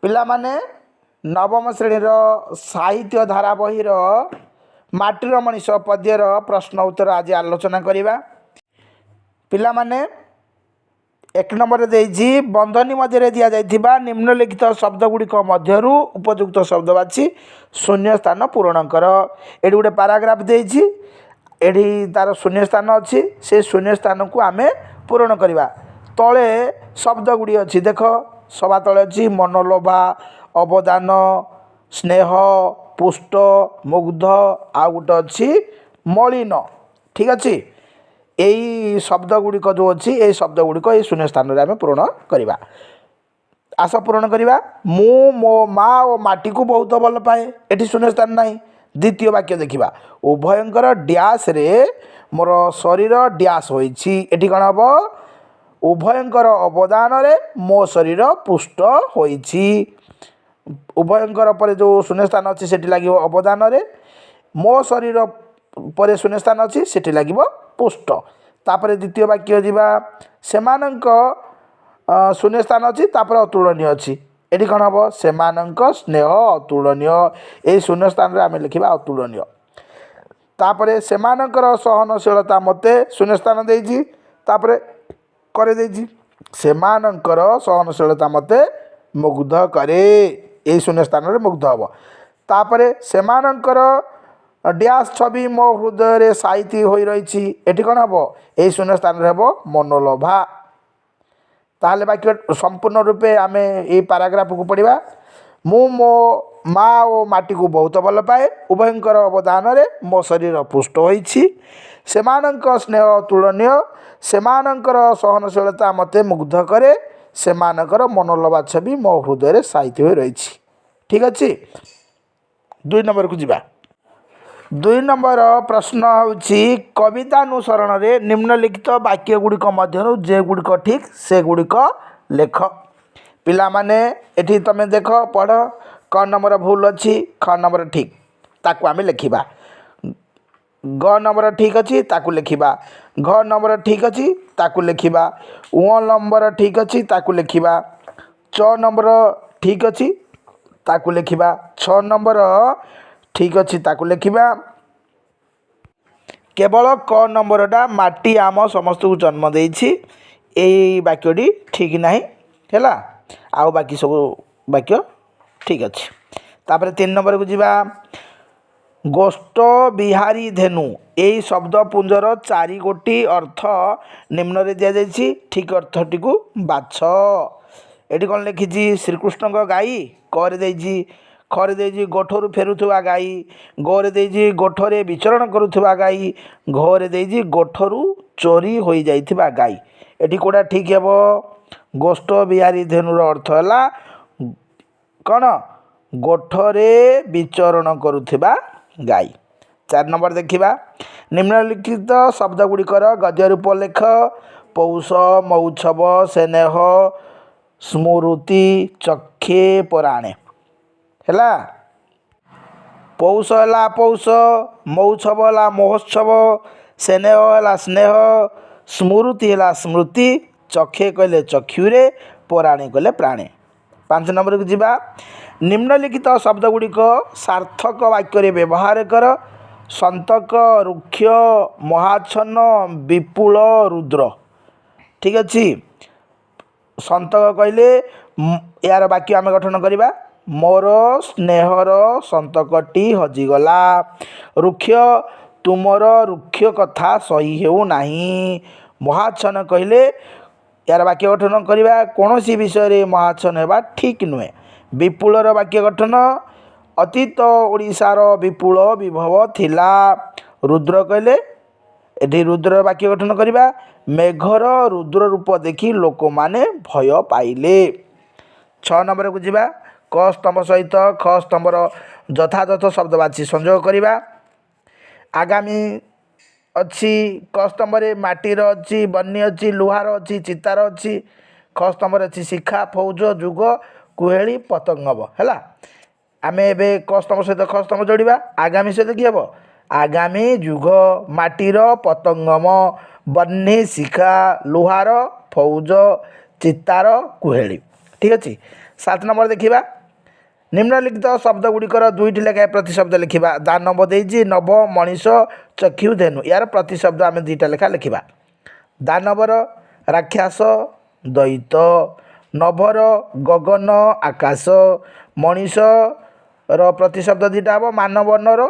पिला माने नवम श्रेणीर साहित्य धारा बहीर माटीर मनीष पद्यर प्रश्न उत्तर आज आलोचना करवा। पिला माने एक नंबर देजी बंधनी मध्य दि जाइथिबा निम्नलिखित शब्द गुड़िक मध्यरु उपयुक्त शब्द बाछि शून्य स्थान पूरण कर। एडी गोटे पैराग्राफ देछि, एडी तार शून्य स्थान अच्छी, से शून्य स्थान को आमे पूरण करवा। तले शब्द गुड़ी अच्छी देख, सभा तले अच्छी मनोलोभा, अवदान, स्नेह, पुष्ट, मुग्ध, आ गोटे अच्छी मलिन। ठीक अच्छे, यही शब्द गुड़िक जो अच्छी ये शब्द गुड़िक ये शून्य स्थान में आम पूरण करवा। आस पूरण करवा। मु मो माँ और माटी को बहुत भल पाए, ये शून्य स्थान ना। द्वितीय वाक्य देखा, उभयंकर डैश रे मोर शरीर डैश होइछि। एठी कौन हम, उभयंकर अवदान रे मो शरीर पुष्ट होइछि। उभयंकर पर जो शून्य स्थान अच्छी सेठी लागिवो अवदान रे, मो शरीर पर शून्य स्थान अच्छी सेठी लागिवो पुष्ट। तापर द्वितीय वाक्य जीवा, सेमानंक शून्य स्थान अच्छी तापर अतुलनीय अच्छी। एटी कौन हम, सेमानंक स्नेह अतुलनीय, यही शून्य स्थान रे आमे लिखिबा अतुलनीय। तापर सेमानंकर सहनशीलता मते शून्य स्थान देइछि, तापर करे देइछि सेमानंकर सहनशीलता मते मुग्ध करे, यही शून्य स्थान रे मुग्ध हब। तापर सेमानंकर डैश छवि मो हृदय रे साइती होई रहिछि। एटी कौन हम, यही शून्य स्थान रे हब मनोलोभा। ताहले वाक्य संपूर्ण रूपे आम ये पैराग्राफ को पढ़ा। मु मो माँ और माटी को बहुत भल पाए, उभयंकर अवदान रे मो शरीर पुष्ट होइछि। सेमानंक स्नेह अतुलनीय, सेमानंकर सहनशीलता मते मुग्ध करे, सेमानंकर मनोलोभा छवि मो हृदय रे साइती होई रहिछि। ठीक अच्छे, 2 नंबर को जीवा। 2 नंबर प्रश्न होछि कवितानुसरण रे निम्नलिखित वाक्य गुड़िक मध्यरु जे गुड़िक ठीक से गुड़िक लेख। पिला माने एठी तमे देख पढ़, क नंबर भूल अच्छी, ख नंबर ठीक, ताकू आमे लिखिबा। ग नंबर ठीक अच्छी ताकू लिखिबा, घ नंबर ठीक अच्छी ताकू लिखिबा, उ नंबर ठीक अच्छी ताकू लिखिबा, च नंबर ठीक अच्छी ताकू लिखिबा, 6 नंबर ठीक अच्छी ताकू लिखिबा। केवल क नंबरटा माटी आम समस्त को जन्म देइछि, यही वाक्यटी ठीक ना है। आउ बाकी सब वाक्य ठीक अच्छे। तापर 3 नंबर को जीवा, गोष्ठ बिहारी धेनु, यही शब्द पुंजर 4 गोटी अर्थ निम्न रे दिया जाइछि, ठीक अर्थटी को बाछ। एटी कौन लिखी, श्रीकृष्ण गाई करे देइछि, खरे देइछि गोठरू फेरुथुवा गाई, गोरे देइछि गोठरे विचरण करुथुवा गाई, घरे देइछि गोठरू चोरी होई जाइथिबा गाई। एटी कोडा ठीक हेबो, गोष्ठ बिहारी धेनुर अर्थ है कौन, गोठरे विचरण करुथुवा गाई। 4 नंबर देखिबा, निम्नलिखित शब्द गुड़िकर गद्य रूप लेख। पौष, मौछव, स्नेह, स्मृति, चक्षे, पुराणे। है पौष है पौष, मौछव है महोत्सव, स्नेह है स्नेह, स्मृति है स्मृति, चक्षे कहले चक्षुरे, पुराणे कहले प्राणे। 5 नंबर को जीवा, निम्नलिखित शब्द गुड़िक सार्थक वाक्य व्यवहार कर। संतक, रुक्ष, महाच्छन्न, विपुल, रुद्र। ठीक अच्छे, संतक कहले यार वाक्य आम गठन करवा, मोर स्नेहर संतकटी हजिगला। रुक्ष, तुमर रुक्ष कथा सही हेउ नाही। महाच्छन्न कहले यार वाक्य गठन करवा, कौन सी विषय महाच्छन्न हेबा ठीक नुहे। विपुलर वाक्य गठन, अतीत ओडिशार विपुल विभव थिला। रुद्र कहले एठी रुद्र वाक्य गठन करवा, मेघर रुद्र रूप देखि लोक माने भय पाइले। 6 नंबर को जीवा, क स्तंभ सहित ख स्तंभर यथायथ शब्द बाछि संयोग करवा। आगामी अच्छी क स्तंभ माटीर अच्छी, बन्नी अच्छी, लुहार अच्छी, चितार अच्छी। ख स्तंभ अच्छी शिखा, फौज, जुग, कुहेली, पतंगब। है आम ए क स्तंभ सहित ख स्तंभ जोड़ा, आगामी सहित कि हम, आगामी जुग, माटीर पतंगम, बन्नी शिखा, लुहार, फौज, चितार, कुहेली। ठीक अच्छे, 7 नंबर देखिबा निम्नलिखित शब्द गुड़िकर दुईटी लेखाएं प्रतिशब्द लिखा दानव देजी नव मनीष चक्षु धेनु यार प्रतिशब्द आम दुईटा लेखा लिखा दानवर राक्षस दैत नभर गगन आकाश मनीष प्रतिशब्द दुईटा हम मानवनर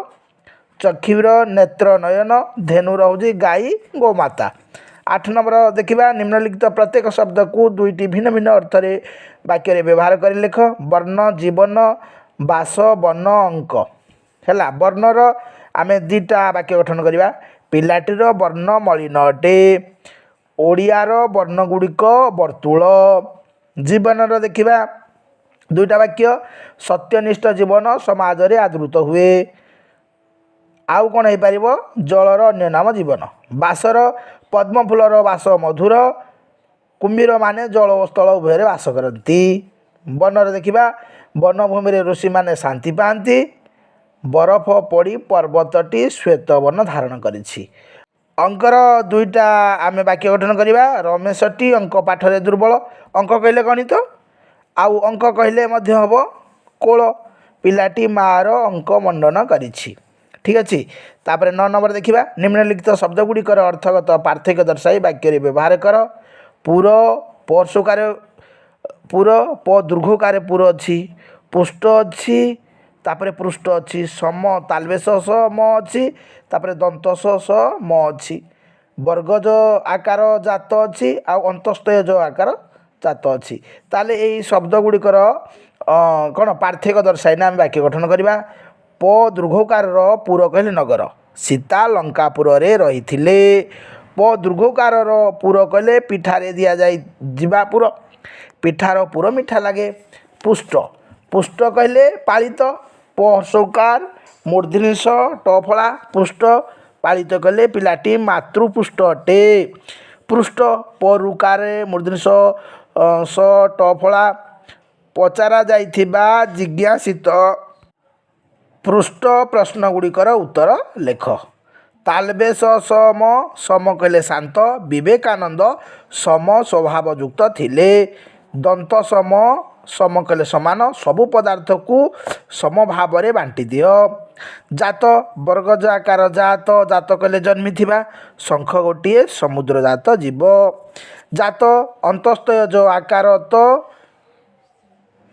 चक्षुर नेत्र नयन धेनुर हूँ गाई गोमाता 8 नंबर देखिबा निम्नलिखित प्रत्येक शब्द को दुईटी भिन्न भिन्न अर्थ रे वाक्य व्यवहार कर लिख वर्ण जीवन बास वन अंक है वर्णर आम दुईटा वाक्य गठन करवा पिलाटीर वर्ण मलिन अटे ओडियार वर्ण गुड़िक वर्तुल जीवनर देखिबा दुईटा वाक्य सत्यनिष्ठ जीवन समाज रे आदृत हुए आउ कौन हो पार जलर अन्य नाम जीवन बासर पद्मफूलर बास मधुर कुम्भीर माने जल और स्थल उभय बास करती बनर देखा वनभूमि ऋषि माने शांति पाती बरफ पड़ी पर्वतटी श्वेत वर्ण धारण करिछि अंकर दुईटा आम वाक्य गठन करवा रमेशटी अंक पाठरे दुर्बल अंक कहले गणित आउ अंक कहले मध्य हम कोल पिलाटी मार अंक मंडन करिछि ठीक अच्छे तापर 9 नंबर देखा निम्नलिखित शब्द गुड़िकर अर्थगत पार्थक्य दर्शाई वाक्य व्यवहार कर पुर परशुकार पुर प दीर्घकार पुर अच्छी पुष्ट अच्छी तापर पृष्ठ अच्छी सम तालवेश सम अच्छी तापर दंत स म अच्छी वर्गज आकार जात अच्छी अंतस्तय जो आकार जात अच्छी ताले यही शब्द गुड़िकर कौन पार्थक्य दर्शाई ना वाक्य गठन करवा प दीर्घकार पुर कहले नगर सीता लंकापुर रे रही प दीर्घकार पुर कहले पिठारे दिया जावा पुर पिठार पुर मिठा लगे पुष्ट पुष्ट कहले पालित प हर्षकार मूर्धनि स टफला पुष्ट पालित कहले पिलाटी मातृपुष्ट अटे पृष्ठ परुकार मूर्धनि स टफला पचारा जाइथिबा जिज्ञासित पृष्ठ प्रश्न गुड़िकर उत्तर लेख तालबेश सम सम कहले शांत विवेकानंद सम स्वभावयुक्त थिले दंत सम सम कहले समान सबु पदार्थ को सम भाव में बांटी दियो जात वर्गज आकार जात जात कहले जन्मी थिबा शंख गोटे समुद्र जात जीव जात अंतस्तय जो आकार तो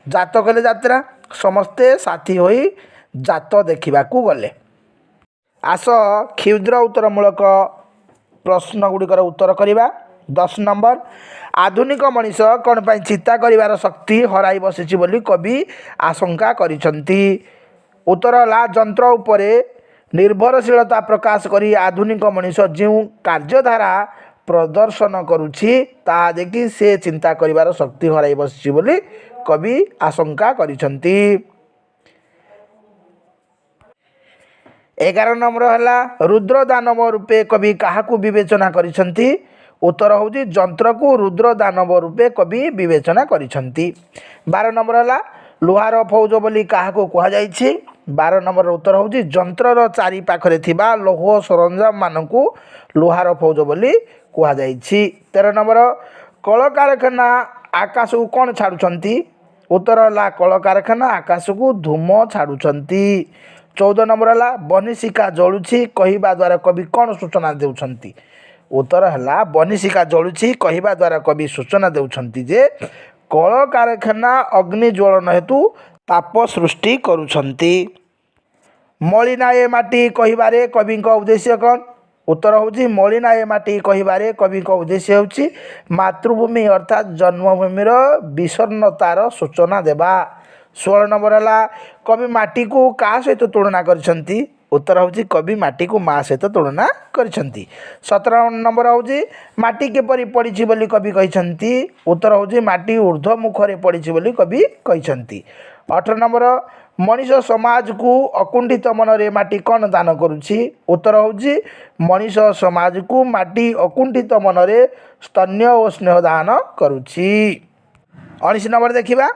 जात कहले यात्रा समस्ते साथी होई जात देखा गले आस क्षुद्र उत्तरमूलक प्रश्न गुड़िकर उत्तर करवा 10 नंबर आधुनिक मनीष कौन पाई चिंता करिवार शक्ति हराई बसिछि बोली कवि आशंका करिसंती उत्तर है यंत्र उपरे निर्भरशीलता प्रकाश करी आधुनिक मनीष जो कार्यधारा प्रदर्शन करुछि ताहा देखि से चिंता करिवार शक्ति हराई बसिछि बोली कवि आशंका करिसंती 11 नंबर है रुद्र दानव रूपे कवि क्या विवेचना करिसंती उत्तर हूँ जंत्र को रुद्र दानव रूपे कवि विवेचना करिसंती 12 नंबर है लुहार फौज बोली क्या कहुई 12 नंबर उत्तर हूँ जंत्रर चारि पाखरे थिबा लौह सरंजाम मानक लुहार फौज बोली कहुई 13 नंबर कल कारखाना आकाश को कौन छाड़ुंट उत्तर है कल कारखाना आकाश को धूम छाड़ुंट 14 नंबर है बनिशिका जलुछि कहवा द्वारा कवि कौन सूचना देउछंती उत्तर है बनिशिका जलुछि कहवा द्वारा कवि सूचना देउछंती जे कल कारखाना अग्नि ज्वलन हेतु ताप सृष्टि करुछंती मलिनाए माटी कहबारे कवि उद्देश्य कौन उत्तर हूँ मलिनाए माटी कहबारे कवि उद्देश्य हूँ मातृभूमि अर्थात जन्मभूमिर विषन्नतार सूचना देवा 16 नंबर है कवि माटी को क्या सहित तुलना करिसंती उत्तर हूँ कवि माटी को माँ सहित तुलना करिसंती 17 नंबर हूँ माटी केपरि पड़ी बोली कवि कहिसंती उत्तर हूँ माटी ऊर्ध्व मुखरे पड़ी बोली कवि कहिसंती 18 नंबर मनीष समाज को अकुंठित मन रे माटी कौन दान करुछि उत्तर हूँ मनीष समाज को माटी अकुंठित मन रे स्तन्य और स्नेह दान करुछि 19 नंबर देखिबा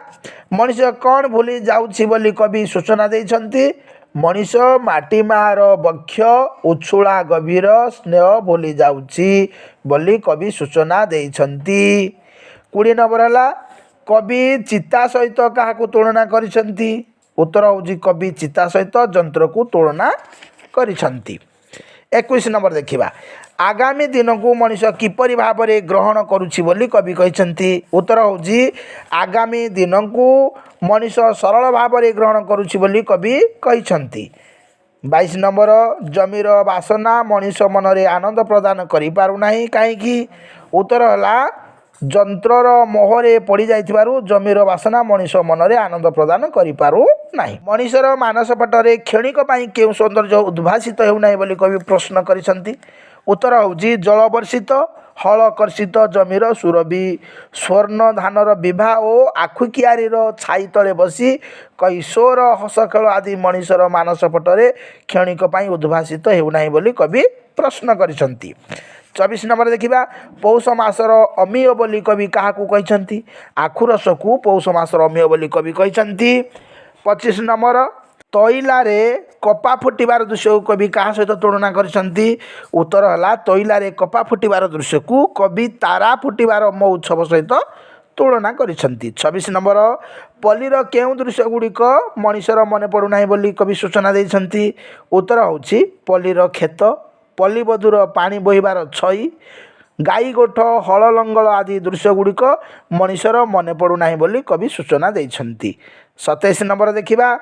मनीष कौन भूली जाउछि बोली कवि सूचना देइछंती मनीष माटी मार बक्ष उछुला गभीर स्नेह भूली जाउछि बोली कवि सूचना देइछंती 20 नंबर है कवि चिता सहित क्या तुलना करिसेंती उत्तर होची कवि चिता सहित जंत्र को तुलना करिसेंती 21 नंबर देखिबा आगामी दिन को मनीष किपरि भाव में ग्रहण करुछि बोली कवि कहिसेंती उत्तर होची आगामी दिन को मनीष सरल भाव में ग्रहण करुछि बोली कवि कहिसेंती 22 नंबर जमीर बासना मनीष मन रे आनंद प्रदान करि पारु नाही काहेकि उत्तर हला जंत्रर मोहरे पड़ी जाइथिबारु जमीर बासना मनीष मन रे आनंद प्रदान करि पारु नाही मनीषर मानस पटरे क्षणिक पई केउ सौंदर्य उद्भासित हेउ नाही बोली कवि प्रश्न करिसंती उत्तर होउची जल वर्षित हल कर्षित जमीर सुरभि स्वर्ण धानर विवाह और आखुकियारीर छाई तले बसी कैशोर हस खेल आदि मनीषर मानस पटरे क्षणिक पई उद्भासित हेउ नाही बोली कवि प्रश्न करिसंती 24 नंबर देखिबा पौष मासर अमीय बोली कवि काहाकू कहिसंती आखु रस को पौष मासर अमीय बोली कवि कहिसंती 25 नंबर तैला रे कपा फुटिबार दृश्य को कवि कहा सहित तुलना करिसंती उत्तर हला तैला रे कपा फुटिबार दृश्य को कवि तारा फुटिबार महोत्सव सहित तुलना करिसंती 26 नंबर पल्लीर केउ दृश्य गुड़िक मनीषर मन पड़ू नाही बोली कवि सूचना देइसंती उत्तर होउची पल्लीर खेत पल्लीबधूर पानी बोहिबार छई गाई गोठ हल लंगल आदि दृश्य गुड़िक मनीषर मन पड़ू नाही बोली कवि सूचना देइसंती 27 नंबर देखिबा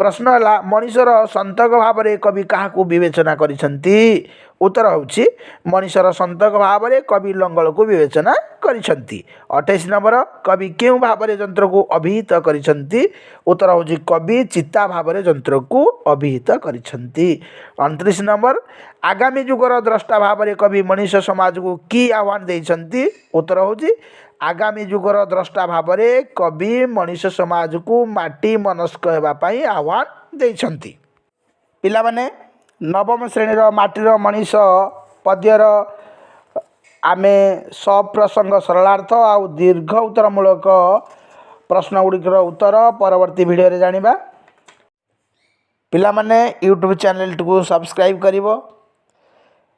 प्रश्न है मनीषर संतक भाव में कवि क्या विवेचना करिसंती उत्तर होउची मनीषर संतक भाव में कवि लंगल को विवेचना करिसंती 28 नंबर कवि क्यों भाव में जंत्र को अभिहित करिसंती उत्तर होउची कवि चित्ता भाव में जंत्र को अभिहित करिसंती 29 नंबर आगामी जुगर द्रष्टा भाव में कवि मनीष समाज को की आह्वान देइसंती उत्तर होउची आगामी जुगर द्रष्टा भाव में कवि मनीष समाज को माटी मनस्क होगापाई आह्वान देइछंती पिला माने नवम श्रेणीर माटीर मनीष पद्यर आमे सप्रसंग सरलार्थ आ दीर्घ उत्तरमूलक प्रश्न गुड़िकर उत्तर परवर्ती वीडियो रे जानिबा पिला माने यूट्यूब चैनल को सब्सक्राइब करिवो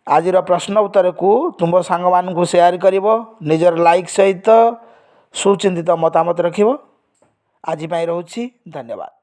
आजिर प्रश्न उत्तर को तुम सांग मान को शेयर करिवो निजर लाइक सहित सुचिंतित मतामत रखिवो आज पाई रहूची धन्यवाद।